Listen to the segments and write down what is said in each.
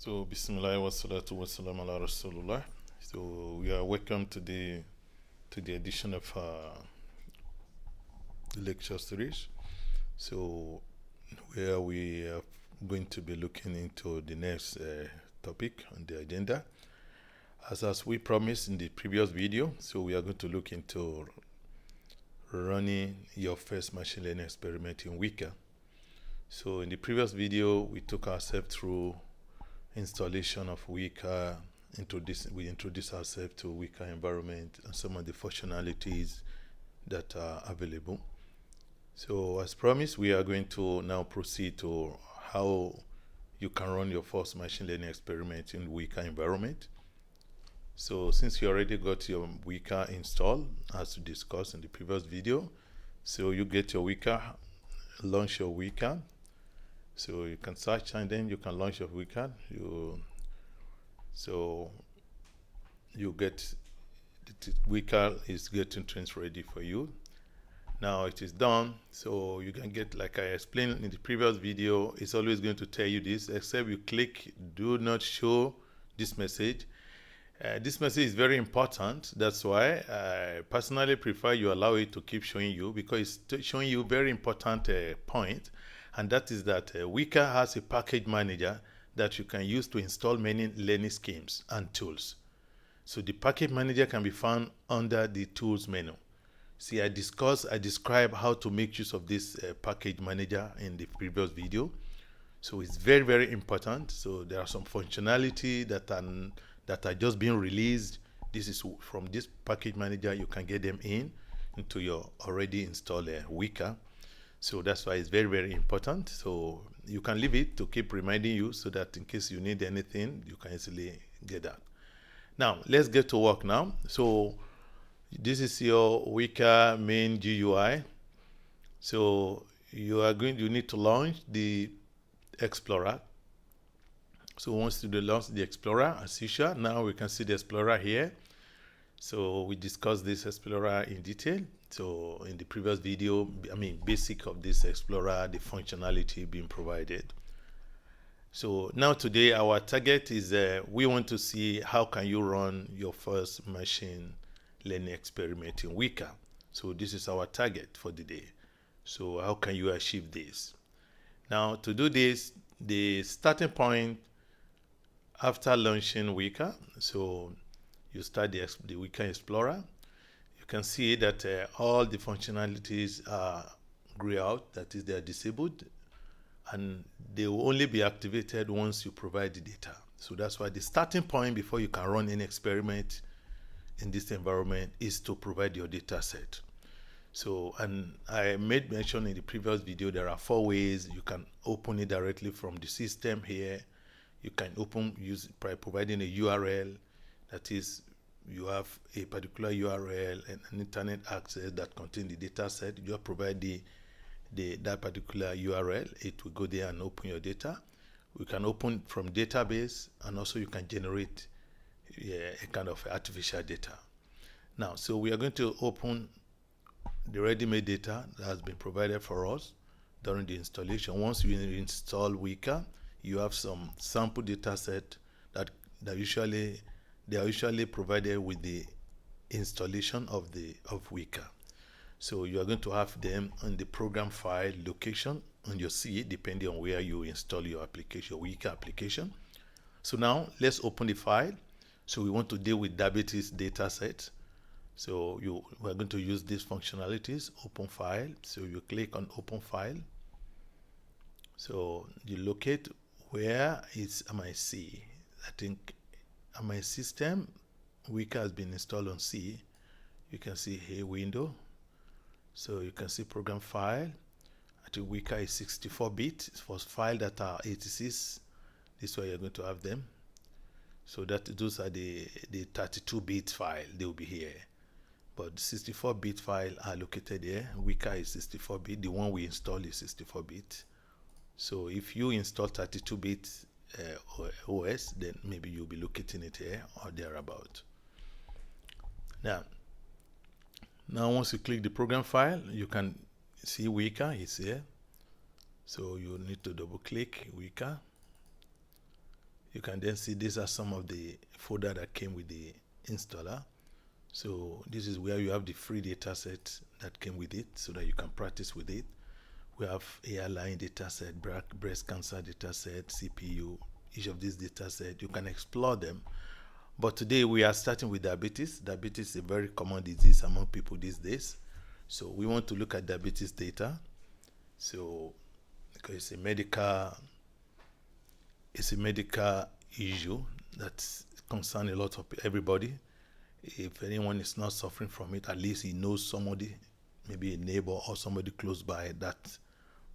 So, Bismillah wa salatu wa salam ala Rasulullah. So, we are welcome to the edition of the lecture series. So, where we are going to be looking into the next topic on the agenda. As we promised in the previous video, so we are going to look into running your first machine learning experiment in Weka. So, in the previous video, we took ourselves through installation of Weka. We introduced ourselves to Weka environment and some of the functionalities that are available. So as promised, we are going to now proceed to how you can run your first machine learning experiment in Weka environment. So since you already got your Weka installed, as we discussed in the previous video, so you get your Weka, launch your Weka. So you can search and then you can launch your Weka. So you get the Weka is getting things ready for you. Now it is done, so you can get, like I explained in the previous video, it's always going to tell you this, except you click do not show this message. This message is very important. That's why I personally prefer you allow it to keep showing you, because it's showing you very important point, and that is that Weka has a package manager that you can use to install many learning schemes and tools. So the package manager can be found under the tools menu. See, I described how to make use of this package manager in the previous video. So it's very, very important. So there are some functionality that are just being released. This is from this package manager. You can get them into your already installed Weka. So that's why it's very, very important. So you can leave it to keep reminding you so that in case you need anything, you can easily get that. Now, let's get to work now. So this is your Weka main GUI. So you need to launch the Explorer. So once you launch the Explorer, as usual, now we can see the Explorer here. So we discussed this Explorer in detail. So in the previous video, basic of this Explorer, the functionality being provided. So now today our target is we want to see how can you run your first machine learning experiment in Weka. So this is our target for the day. So how can you achieve this? Now to do this, the starting point after launching Weka, so you start the Weka Explorer. You can see that all the functionalities are grayed out, that is, they are disabled, and they will only be activated once you provide the data. So that's why the starting point before you can run any experiment in this environment is to provide your data set. So, and I made mention in the previous video, there are 4 ways you can open it directly from the system here. You can by providing a URL, that is, you have a particular URL and an internet access that contains the data set. You provide that particular URL, it will go there and open your data. We can open from database, and also you can generate a kind of artificial data. Now, so we are going to open the ready-made data that has been provided for us during the installation. Once you install Weka, you have some sample data set that are usually provided with the installation of Weka. So you are going to have them on the program file location on your C, depending on where you install your application, Weka application. So now let's open the file. So we want to deal with diabetes data set. So we're going to use these functionalities, open file. So you click on open file. So you locate where is my C. I think my system, Weka has been installed on C. You can see here window. So you can see program file. I think Weka is 64-bit. For files that are 86, this is where you're going to have them. So those are the 32-bit file. They will be here. But the 64-bit file are located here. Weka is 64-bit. The one we install is 64-bit. So if you install 32-bit OS, then maybe you'll be locating it here or thereabout. Now once you click the program file, you can see Weka is here. So you need to double click Weka. You can then see these are some of the folder that came with the installer. So this is where you have the free data set that came with it so that you can practice with it. We have airline data set, breast cancer data set, CPU, each of these data sets. You can explore them. But today we are starting with diabetes. Diabetes is a very common disease among people these days. So we want to look at diabetes data. So because it's a medical issue that concerns a lot of everybody. If anyone is not suffering from it, at least he knows somebody, maybe a neighbor or somebody close by that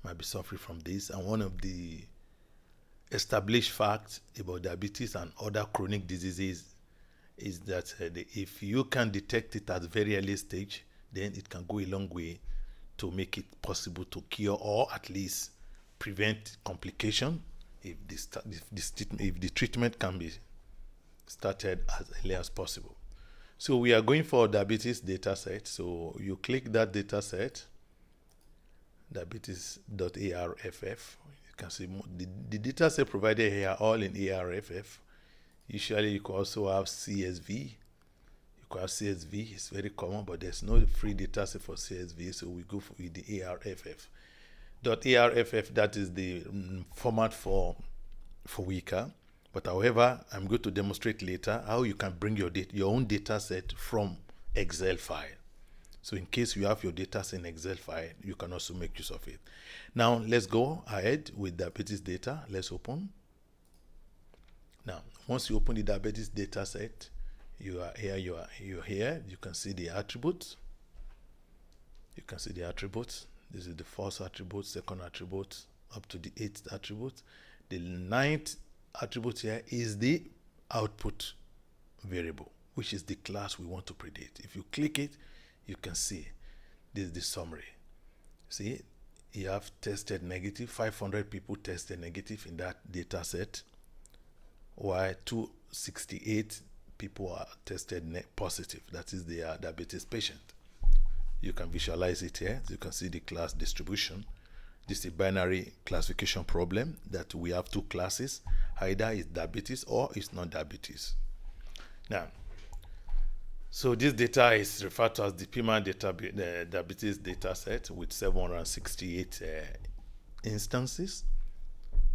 might be suffering from this. And one of the established facts about diabetes and other chronic diseases is that if you can detect it at very early stage, then it can go a long way to make it possible to cure or at least prevent complication if the treatment can be started as early as possible. So we are going for diabetes data set. So you click that data set, diabetes.arff. You can see the data set provided here all in ARFF. Usually you can also have CSV. You can have CSV, it's very common, but there's no free data set for CSV, so we go with the ARFF. .arff, that is the format for Weka. But however, I'm going to demonstrate later how you can bring your own data set from Excel file. So in case you have your data set in Excel file, you can also make use of it. Now let's go ahead with diabetes data. Let's open. Now, once you open the diabetes data set, you're here. You can see the attributes. You can see the attributes. This is the first attribute, second attribute, up to the 8th attribute. The 9th attribute here is the output variable, which is the class we want to predict. If you click it, you can see this is the summary. See, you have tested negative, 500 people tested negative in that data set, while 268 people are tested positive. That is the diabetes patient. You can visualize it here. You can see the class distribution. This is a binary classification problem that we have two classes. Either it's diabetes or it's not diabetes. Now, so this data is referred to as the PIMA diabetes data set with 768 instances.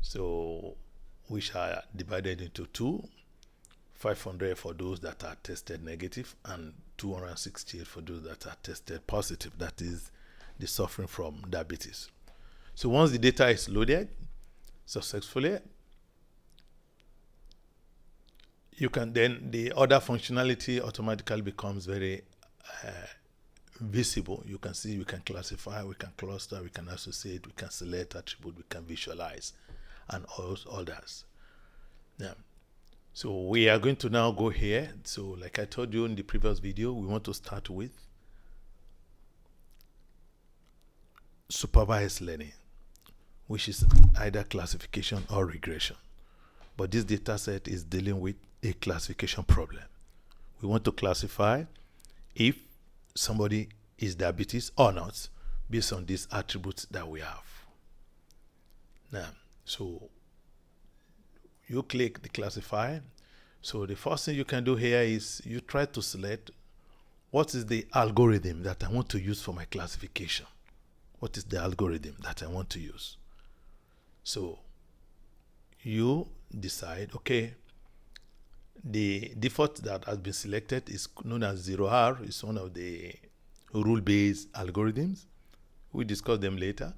So, which are divided into two, 500 for those that are tested negative and 268 for those that are tested positive, that is the suffering from diabetes. So once the data is loaded successfully, you can then, the other functionality automatically becomes very visible. You can see, we can classify, we can cluster, we can associate, we can select attribute, we can visualize, and all others. Now, so we are going to now go here. So like I told you in the previous video, we want to start with supervised learning, which is either classification or regression. But this data set is dealing with a classification problem. We want to classify if somebody is diabetes or not based on these attributes that we have. Now, so you click the classifier. So the first thing you can do here is you try to select what is the algorithm that I want to use for my classification. What is the algorithm that I want to use? So you decide, okay, the default that has been selected is known as 0R. It's one of the rule-based algorithms. We'll discuss them later.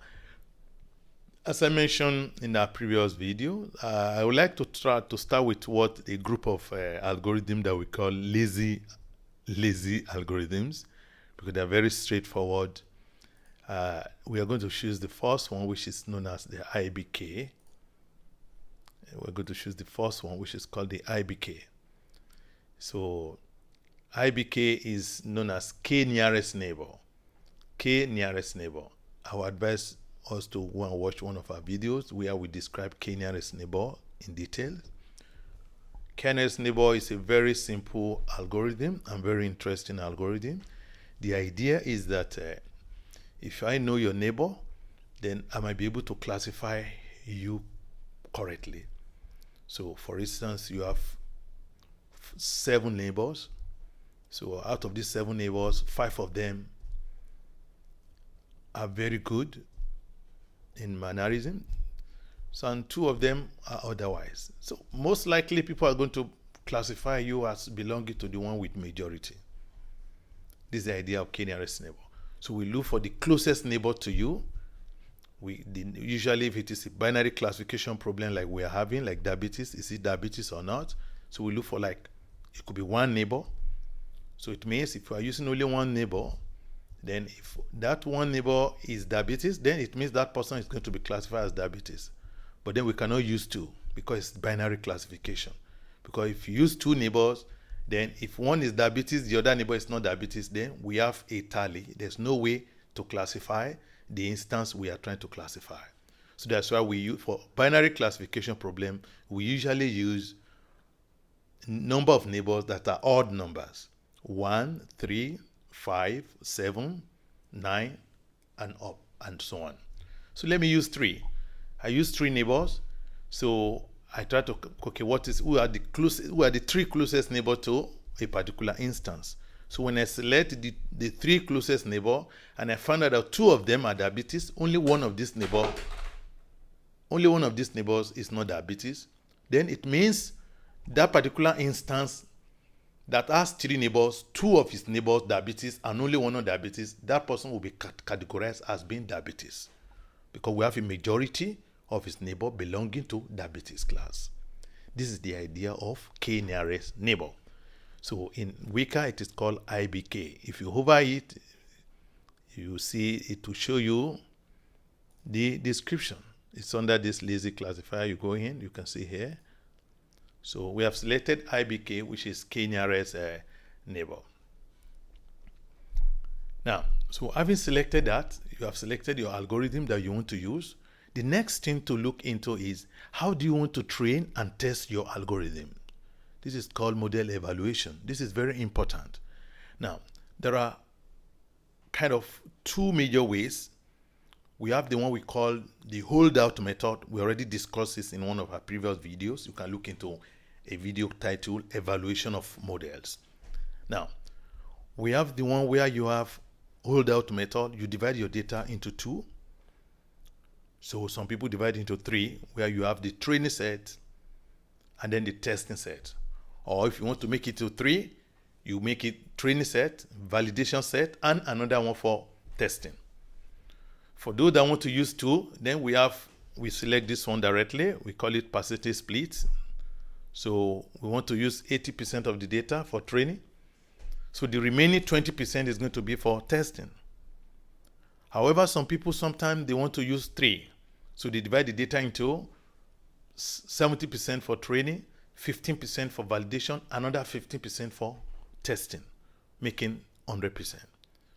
As I mentioned in our previous video, I would like to try to start with what a group of algorithms that we call lazy algorithms, because they're very straightforward. We are going to choose the first one, which is known as the IBK. We're going to choose the first one, which is called the IBK. So IBK is known as K nearest neighbor. K nearest neighbor. I would advise us to go and watch one of our videos where we describe K nearest neighbor in detail. K nearest neighbor is a very simple algorithm and very interesting algorithm. The idea is that if I know your neighbor, then I might be able to classify you correctly. So for instance, you have 7 neighbors. So out of these 7 neighbors, 5 of them are very good in mannerism, so and 2 of them are otherwise. So most likely people are going to classify you as belonging to the one with majority. This is the idea of k-nearest neighbor. So we look for the closest neighbor to you. Usually if it is a binary classification problem like we are having, like diabetes, is it diabetes or not? So we look for, like, it could be 1 neighbor. So it means if we are using only 1 neighbor, then if that 1 neighbor is diabetes, then it means that person is going to be classified as diabetes. But then we cannot use 2 because it's binary classification. Because if you use 2 neighbors, then if one is diabetes, the other neighbor is not diabetes, then we have a tally. There's no way to classify the instance we are trying to classify. So that's why we use, for binary classification problem, we usually use number of neighbors that are odd numbers. 1, 3, 5, 7, 9, and up, and so on. So let me use 3. I use 3 neighbors. So I try to, okay, who are the 3 closest neighbors to a particular instance. So when I select the 3 closest neighbor and I find out that 2 of them are diabetes, only one of these neighbors is not diabetes, then it means that particular instance that has 3 neighbors, 2 of his neighbors diabetes and only one of diabetes, that person will be categorized as being diabetes, because we have a majority of his neighbor belonging to diabetes class. This is the idea of k-nearest neighbor. So in Weka, it is called IBK. If you hover it, you see it will show you the description. It's under this lazy classifier. You go in, you can see here. So we have selected IBK, which is k-nearest neighbor. Now, so having selected that, you have selected your algorithm that you want to use. The next thing to look into is, how do you want to train and test your algorithm? This is called model evaluation. This is very important. Now, there are kind of 2 major ways. We have the one we call the holdout method. We already discussed this in one of our previous videos. You can look into a video titled Evaluation of Models. Now, we have the one where you have holdout method. You divide your data into 2. So some people divide into 3, where you have the training set and then the testing set. Or if you want to make it to 3, you make it training set, validation set, and another one for testing. For those that want to use 2, then we select this one directly. We call it percentage split. So we want to use 80% of the data for training. So the remaining 20% is going to be for testing. However, some people sometimes they want to use 3. So they divide the data into 70% for training, 15% for validation, another 15% for testing, making 100%.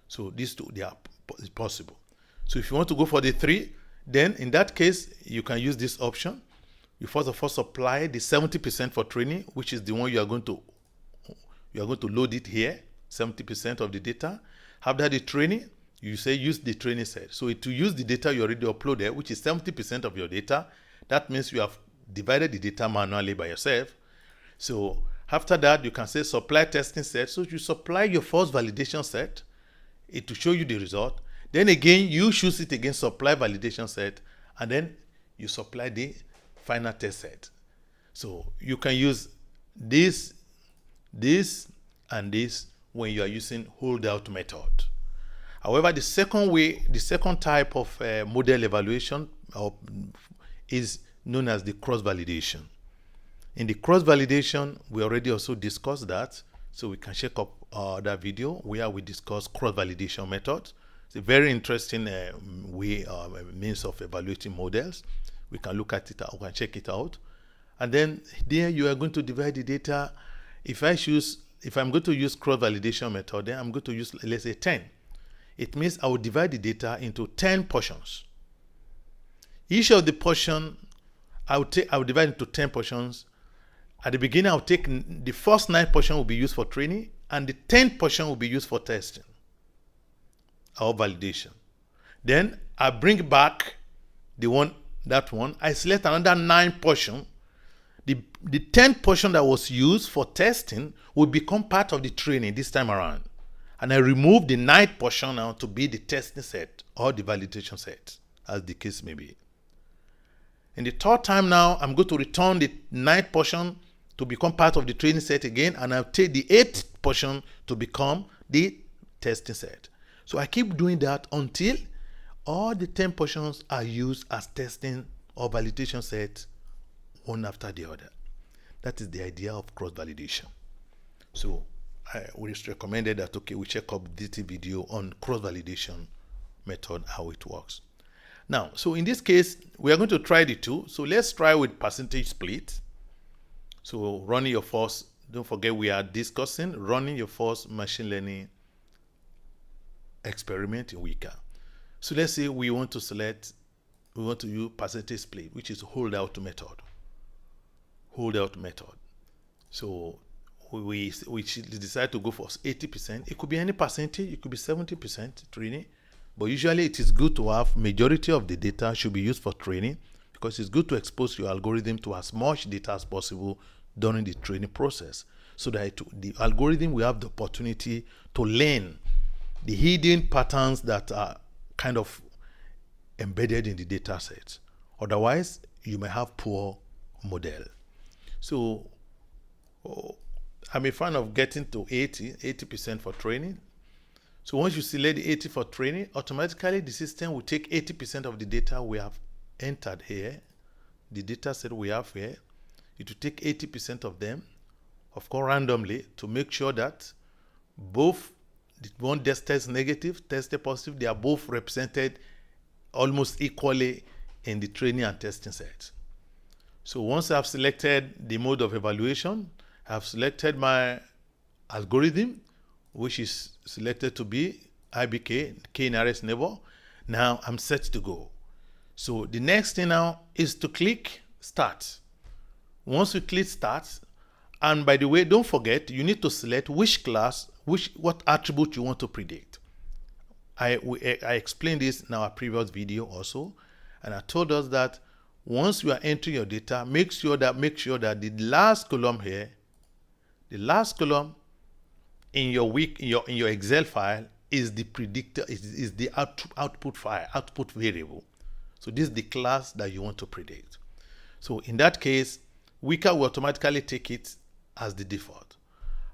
So these 2, they are possible. So if you want to go for the 3, then in that case, you can use this option. You first of all supply the 70% for training, which is the one you are going to load it here, 70% of the data. After the training, you say use the training set. So to use the data you already uploaded, which is 70% of your data, that means you have divided the data manually by yourself. So after that, you can say supply testing set. So you supply your first validation set, it will show you the result. Then again, you choose it again, supply validation set, and then you supply the final test set. So you can use this, and this when you are using holdout method. However, the second type of model evaluation is known as the cross-validation. In the cross-validation, we already also discussed that, so we can check up that video where we discuss cross-validation methods. It's a very interesting means of evaluating models. We can look at it, we can check it out. And then there you are going to divide the data. If I'm going to use cross-validation method, then I'm going to use, let's say, 10. It means I will divide the data into 10 portions. Each of the portion, I will divide into 10 portions. At the beginning, I'll take the first 9 portions will be used for training, and the 10th portion will be used for testing or validation. Then I bring back that one. I select another 9 portions. the 10th portion that was used for testing will become part of the training this time around. And I remove the 9th portion now to be the testing set or the validation set, as the case may be. In the 3rd time now, I'm going to return the 9th portion to become part of the training set again, and I'll take the 8th portion to become the testing set. So I keep doing that until all the 10 portions are used as testing or validation sets, one after the other. That is the idea of cross-validation. So we just recommended that, okay, we check up this video on cross-validation method, how it works. Now, so in this case, we are going to try the two. So let's try with percentage split. So running your first, don't forget we are discussing running your first machine learning experiment in Weka. So let's say we want to select, we want to use percentage split, which is holdout method. Holdout method. So we decide to go for 80%. It could be any percentage, it could be 70% training, but usually it is good to have majority of the data should be used for training, because it's good to expose your algorithm to as much data as possible during the training process, so that the algorithm will have the opportunity to learn the hidden patterns that are kind of embedded in the data set. Otherwise, you may have poor model. So I'm a fan of getting to 80% for training. So once you select the 80 for training, automatically the system will take 80% of the data we have entered here, the data set we have here. It will take 80% of them, of course randomly, to make sure that both the one tested negative, tested positive, they are both represented almost equally in the training and testing set. So once I've selected the mode of evaluation, I've selected my algorithm, which is selected to be IBK, k-nearest neighbor. Now I'm set to go. So the next thing now is to click start. Once you click start, and by the way, don't forget, you need to select which class, what attribute you want to predict. I explained this in our previous video also, and I told us that once you are entering your data, make sure that the last column here, the last column in your Excel file is the predictor, is the output file, output variable. So this is the class that you want to predict. So in that case, Weka will automatically take it as the default.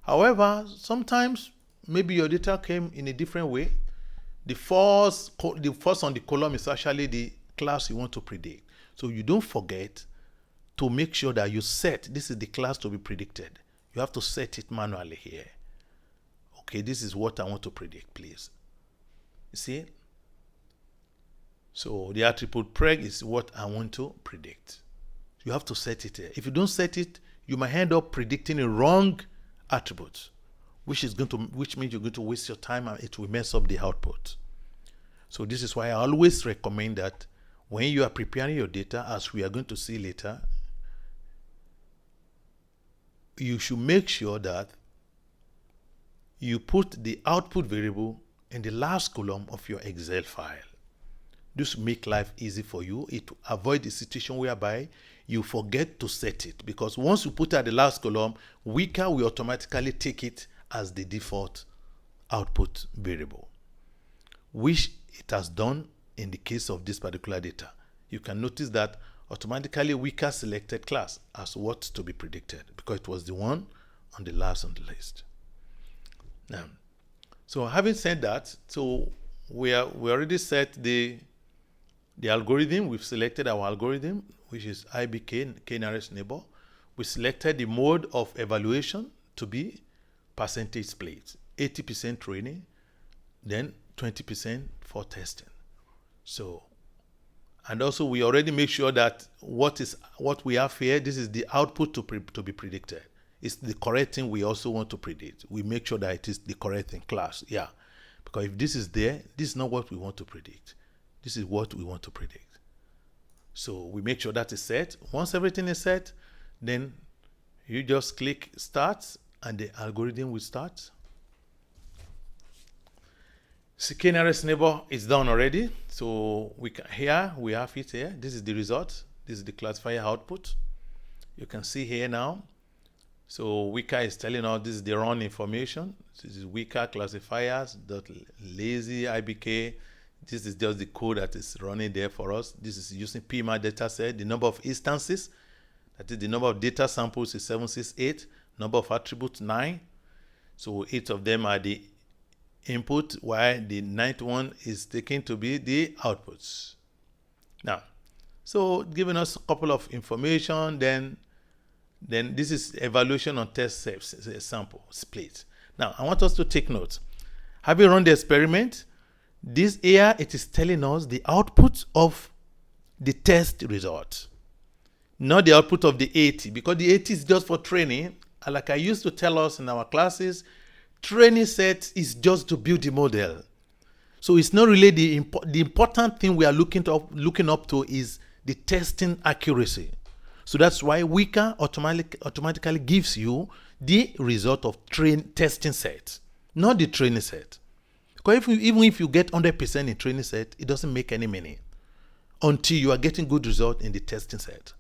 However, sometimes maybe your data came in a different way. The first on the column is actually the class you want to predict. So you don't forget to make sure that you set, this is the class to be predicted. You have to set it manually here. Okay, this is what I want to predict, please. You see? So the attribute preg is what I want to predict. You have to set it here. If you don't set it, you might end up predicting a wrong attribute, which means you're going to waste your time and it will mess up the output. So this is why I always recommend that when you are preparing your data, as we are going to see later, you should make sure that you put the output variable in the last column of your Excel file. This will make life easy for you. It will avoid the situation whereby you forget to set it, because once you put it at the last column, Weka will automatically take it as the default output variable, which it has done in the case of this particular data. You can notice that automatically Weka selected class as what to be predicted, because it was the one on the last on the list. Now, so having said that, so we already set the algorithm. We've selected our algorithm, which is IBK, k-nearest neighbor. We selected the mode of evaluation to be percentage split, 80% training, then 20% for testing. So, and also we already make sure that what we have here, this is the output to be predicted. It's the correct thing we also want to predict. We make sure that it is the correct thing, class, yeah. Because if this is there, this is not what we want to predict. This is what we want to predict. So we make sure that is set. Once everything is set, then you just click start and the algorithm will start. K-nearest neighbor is done already. So we have it here. This is the result. This is the classifier output. You can see here now. So Weka is telling us this is the run information. This is Weka classifiers .lazy IBK. This is just the code that is running there for us. This is using PMA dataset. The number of instances, that is the number of data samples, is 768. Number of attributes 9. So 8 of them are the input, while the 9th one is taken to be the outputs. Now, so giving us a couple of information, then this is evaluation on test sample split. Now, I want us to take note. Having run the experiment, this here, it is telling us the output of the test result, not the output of the 80, because the 80 is just for training. And like I used to tell us in our classes, training set is just to build the model. So it's not really the important thing we are looking up to is the testing accuracy. So that's why Weka automatically gives you the result of testing set, not the training set. Because even if you get 100% in training set, it doesn't make any meaning until you are getting good result in the testing set.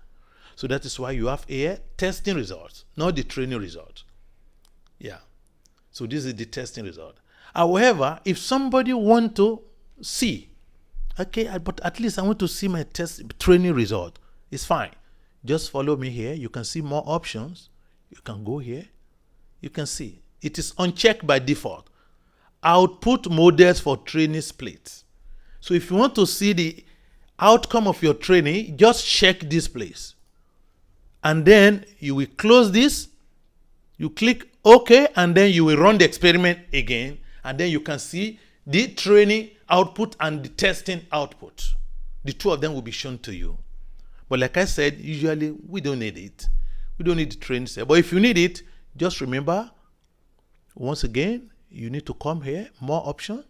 So that is why you have a testing result, not the training result. Yeah. So this is the testing result. However, if somebody want to see, okay, but at least I want to see my training result, it's fine. Just follow me here. You can see more options. You can go here. You can see it is unchecked by default. Output models for training split. So if you want to see the outcome of your training, just check this place. And then you will close this. You click OK, and then you will run the experiment again. And then you can see the training output and the testing output. The two of them will be shown to you. But like I said, usually we don't need it. We don't need the training set. But if you need it, just remember, once again, you need to come here, more option.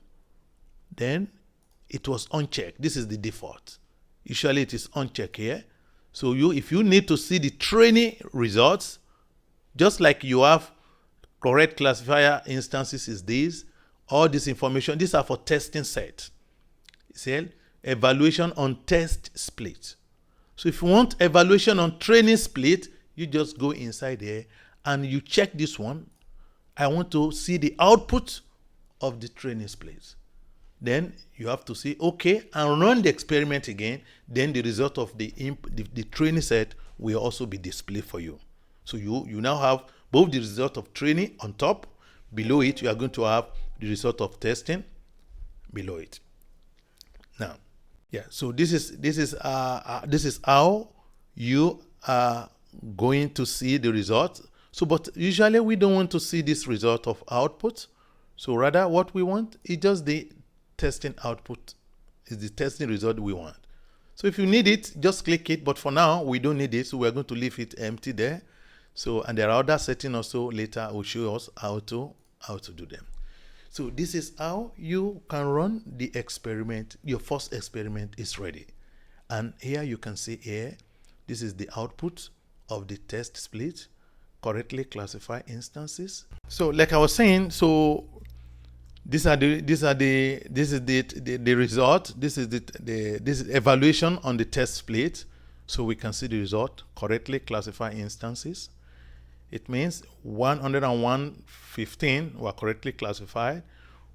Then it was unchecked. This is the default. Usually it is unchecked here. So if you need to see the training results, just like you have correct classifier instances is these, all this information, these are for testing set. See, evaluation on test split. So if you want evaluation on training split, you just go inside here and you check this one. I want to see the output of the training split. Then you have to say OK and run the experiment again. Then the result of the training set will also be displayed for you. So you now have both the result of training on top. Below it, you are going to have the result of testing below it. Now, yeah. So this is how you are going to see the result. So, but usually we don't want to see this result of output. So rather, what we want is just the testing output. Is the testing result we want. So if you need it, just click it. But for now, we don't need it. So we're going to leave it empty there. So, and there are other settings also later will show us how to do them. So this is how you can run the experiment. Your first experiment is ready. And here you can see here, this is the output of the test split, correctly classify instances. So like I was saying, so this is the result. This is evaluation on the test split. So we can see the result, correctly classify instances. It means 101.15 were correctly classified,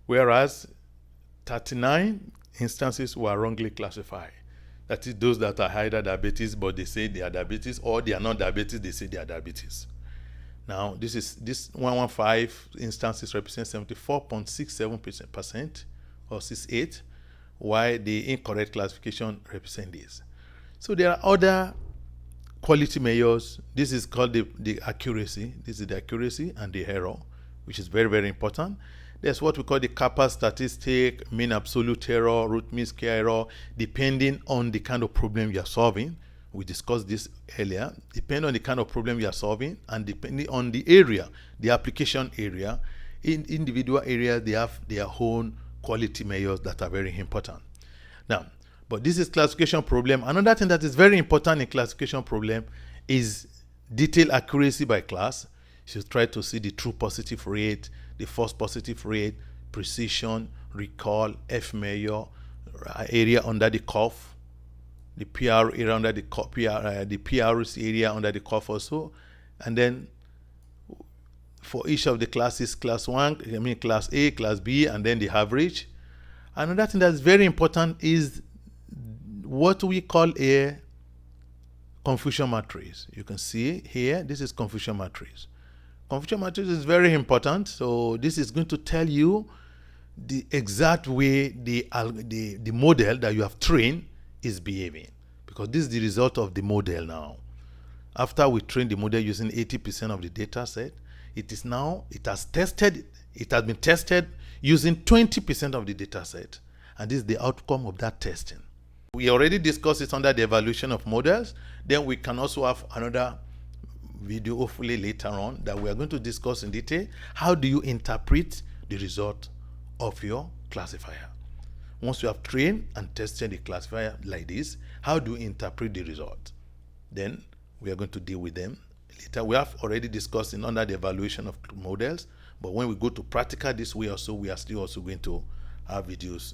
whereas 39 instances were wrongly classified. That is those that are either diabetes, but they say they are diabetes, or they are not diabetes, they say they are diabetes. Now, this 115 instances represent 74.67% or 68, while the incorrect classification represent this. So there are other quality measures. This is called the accuracy. This is the accuracy and the error, which is very, very important. There's what we call the kappa statistic, mean absolute error, root mean square error, depending on the kind of problem you are solving. We discussed this earlier. Depending on the kind of problem you are solving and depending on the area, the application area, in individual areas, they have their own quality measures that are very important. Now, but this is classification problem. Another thing that is very important in classification problem is detailed accuracy by class. You should try to see the true positive rate, the false positive rate, precision, recall, F measure, area under the curve, the PR area under the the PRs area under the curve also, and then for each of the classes, class 1, class A, class B, and then the average. Another thing that's very important is what we call a confusion matrix. You can see here, this is confusion matrix. Confusion matrix is very important. So this is going to tell you the exact way the model that you have trained is behaving, because this is the result of the model now. After we train the model using 80% of the data set, it has been tested using 20% of the data set, and this is the outcome of that testing. We already discussed it under the evaluation of models. Then we can also have another video, hopefully later on, that we are going to discuss in detail. How do you interpret the result of your classifier? Once you have trained and tested the classifier like this, how do you interpret the result? Then we are going to deal with them later. We have already discussed in under the evaluation of models, but when we go to practical this way also, we are still also going to have videos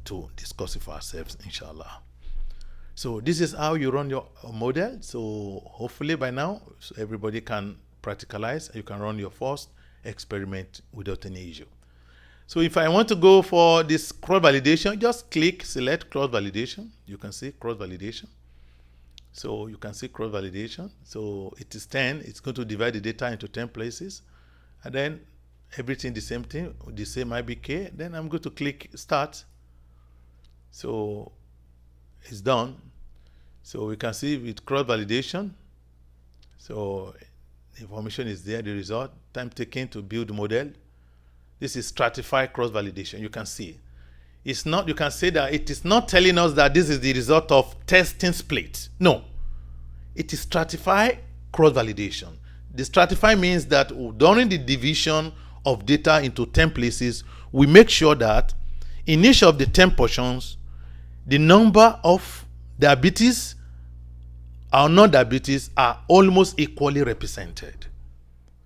to discuss it for ourselves, inshallah. So this is how you run your model. So hopefully by now, so everybody can practicalize, and you can run your first experiment without any issue. So if I want to go for this cross validation, just select cross validation. You can see cross validation. So you can see cross validation. So it is 10. It's going to divide the data into 10 places, and then everything the same thing, the same IBK. Then I'm going to click start. So it's done. So we can see with cross validation. So the information is there, the result, time taken to build the model. This is stratified cross validation. You can see it's not, you can say that it is not telling us that this is the result of testing split. No, it is stratified cross validation. The stratify means that during the division of data into 10 places, we make sure that in each of the 10 portions, the number of diabetes or non-diabetes are almost equally represented.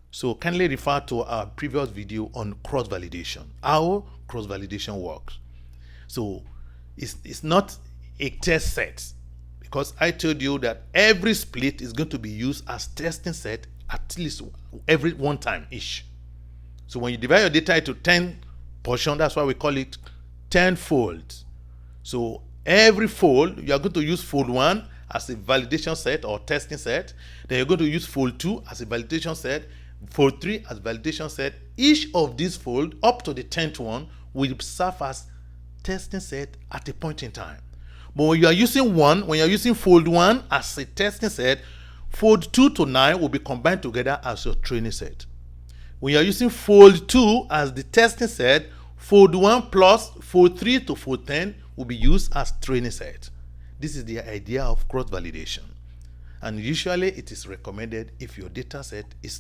So kindly refer to our previous video on cross-validation, how cross-validation works. So it's not a test set, because I told you that every split is going to be used as testing set at least every one time each. So when you divide your data into 10 portions, that's why we call it 10 folds. So every fold, you are going to use fold 1 as a validation set or testing set. Then you're going to use fold 2 as a validation set, fold 3 as validation set. Each of these folds up to the 10th one will serve as testing set at a point in time. But when you are using when you're using fold 1 as a testing set, fold 2 to 9 will be combined together as your training set. When you are using fold 2 as the testing set, fold 1 plus fold 3 to fold 10 will be used as training set. This is the idea of cross validation, and usually it is recommended if your data set is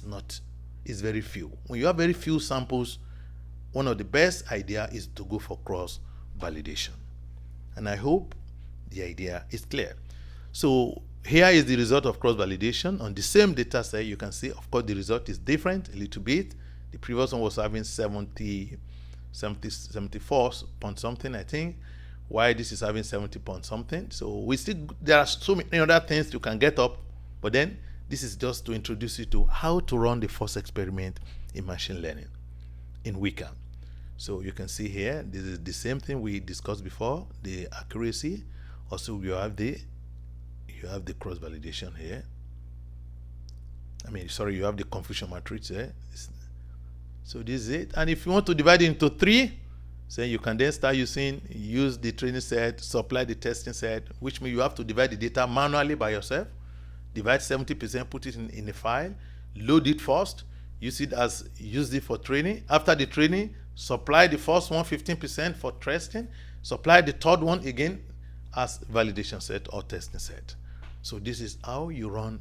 very few. When you have very few samples, one of the best idea is to go for cross validation, and I hope the idea is clear. So here is the result of cross validation on the same data set. You can see, of course, the result is different a little bit. The previous one was having 74 point something, I think. Why this is having 70 point something. So there are so many other things you can get up, but then this is just to introduce you to how to run the first experiment in machine learning in Weka. So you can see here, this is the same thing we discussed before, the accuracy. Also you have the cross validation here. You have the confusion matrix here. So this is it. And if you want to divide it into 3, so you can then start use the training set, supply the testing set, which means you have to divide the data manually by yourself. Divide 70%, put it in a file, load it first, use it for training. After the training, supply the first one 15% for testing, supply the third one again as validation set or testing set. So this is how you run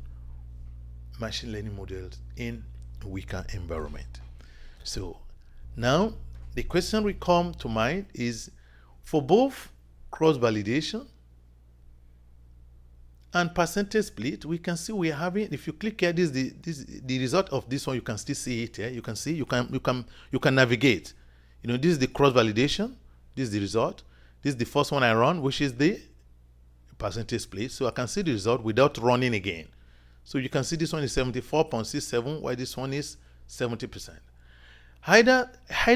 machine learning models in Weka environment. So now the question will come to mind is, for both cross validation and percentage split, we can see we are having, if you click here, this the result of this one. You can still see it here. You can see, you can navigate. This is the cross validation. This is the result. This is the first one I run, which is the percentage place. So I can see the result without running again. So you can see this one is 74.67, while this one is 70%. Either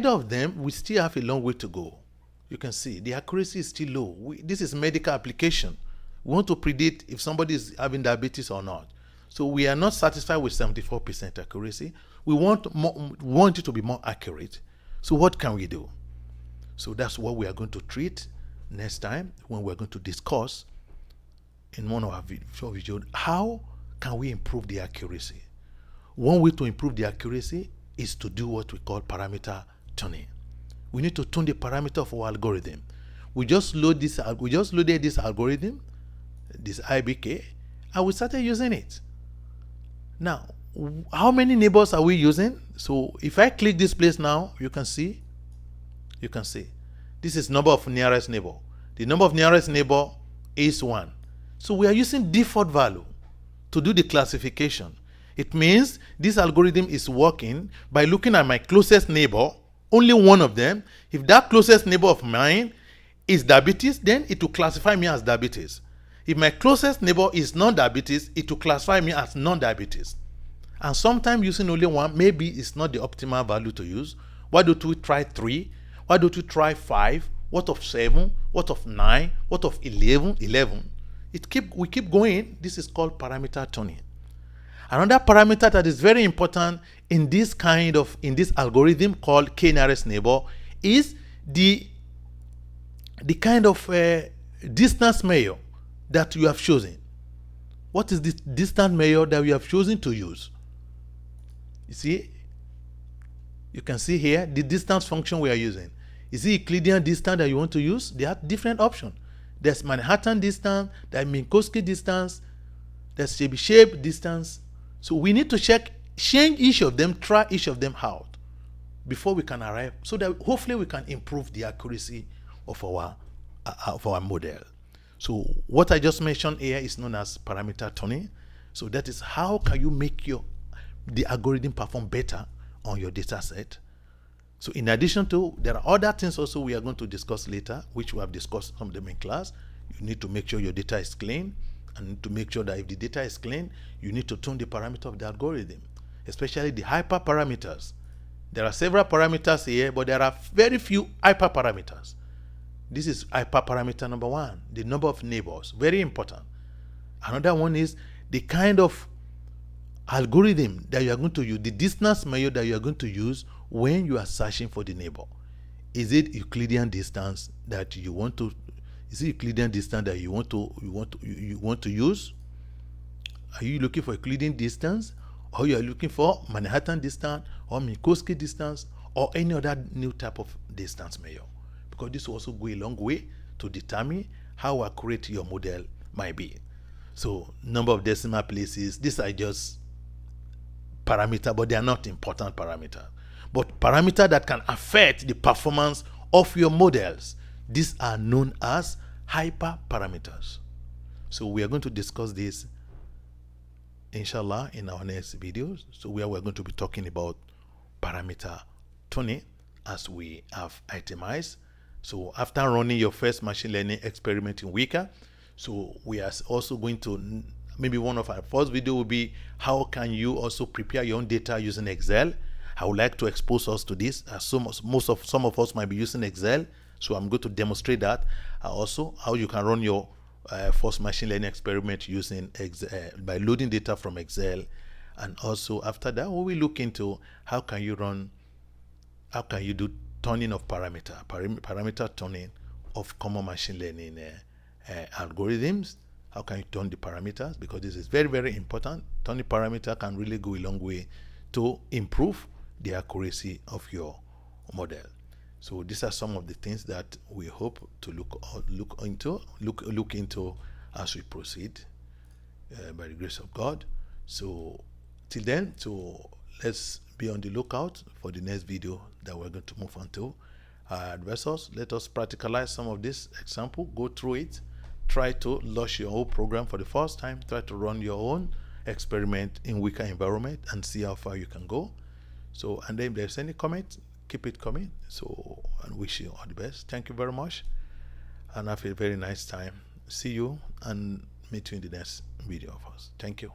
of them, we still have a long way to go. You can see the accuracy is still low. This is medical application. We want to predict if somebody is having diabetes or not. So we are not satisfied with 74% accuracy. We want it to be more accurate. So what can we do? So that's what we are going to treat next time when we're going to discuss in one of our videos. How can we improve the accuracy? One way to improve the accuracy is to do what we call parameter tuning. We need to tune the parameter of our algorithm. We just loaded this algorithm, this IBK, and we started using it. Now, how many neighbors are we using? So if I click this place now, you can see this is number of nearest neighbor. The number of nearest neighbor is 1. So we are using default value to do the classification. It means this algorithm is working by looking at my closest neighbor, only one of them. If that closest neighbor of mine is diabetes, then it will classify me as diabetes. If my closest neighbor is non-diabetes, it will classify me as non-diabetes. And sometimes using only one, maybe it's not the optimal value to use. Why don't we try 3? Why don't we try 5? What of 7? What of 9? What of 11? We keep going. This is called parameter tuning. Another parameter that is very important in this algorithm called k-nearest neighbor is the kind of distance measure that you have chosen. What is the distance measure that we have chosen to use? You see, you can see here the distance function we are using. Is it Euclidean distance that you want to use? There are different options. There's Manhattan distance, there's Minkowski distance, there's Chebyshev distance. So we need to change each of them, try each of them out before we can arrive, so that hopefully we can improve the accuracy of our model. So what I just mentioned here is known as parameter tuning. So that is how can you make the algorithm perform better on your data set. So in addition to, there are other things also we are going to discuss later, which we have discussed some of them in class. You need to make sure your data is clean, and to make sure that if the data is clean, you need to tune the parameter of the algorithm, especially the hyperparameters. There are several parameters here, but there are very few hyperparameters. This is hyperparameter number 1, the number of neighbors, very important. Another one is the kind of algorithm that you are going to use, the distance measure that you are going to use when you are searching for the neighbor. Is it Euclidean distance that you want to? Is it Euclidean distance that you want to use? Are you looking for Euclidean distance, or you are looking for Manhattan distance, or Minkowski distance, or any other new type of distance measure? Because this will also go a long way to determine how accurate your model might be. So number of decimal places, these are just parameters, but they are not important parameters. But parameters that can affect the performance of your models, these are known as hyperparameters. So we are going to discuss this, inshallah, in our next videos. So we're going to be talking about parameter tuning as we have itemized. So after running your first machine learning experiment in Weka, so we are also going to, maybe one of our first video will be how can you also prepare your own data using Excel. I would like to expose us to this, as some of us might be using Excel. So I'm going to demonstrate that. Also how you can run your first machine learning experiment using Excel, by loading data from Excel. And also after that, we will look into how can you do tuning of parameter tuning of common machine learning algorithms. How can you tune the parameters? Because this is very, very important. Tuning parameter can really go a long way to improve the accuracy of your model. So these are some of the things that we hope to look into as we proceed by the grace of God. So till then, so let's be on the lookout for the next video that we're going to move on to. Advisors, let us practicalize some of this example, go through it, try to launch your whole program for the first time, try to run your own experiment in Weka environment and see how far you can go. So, and then if there's any comment, keep it coming. So, and wish you all the best. Thank you very much, and have a very nice time see you and meet you in the next video of us. Thank you.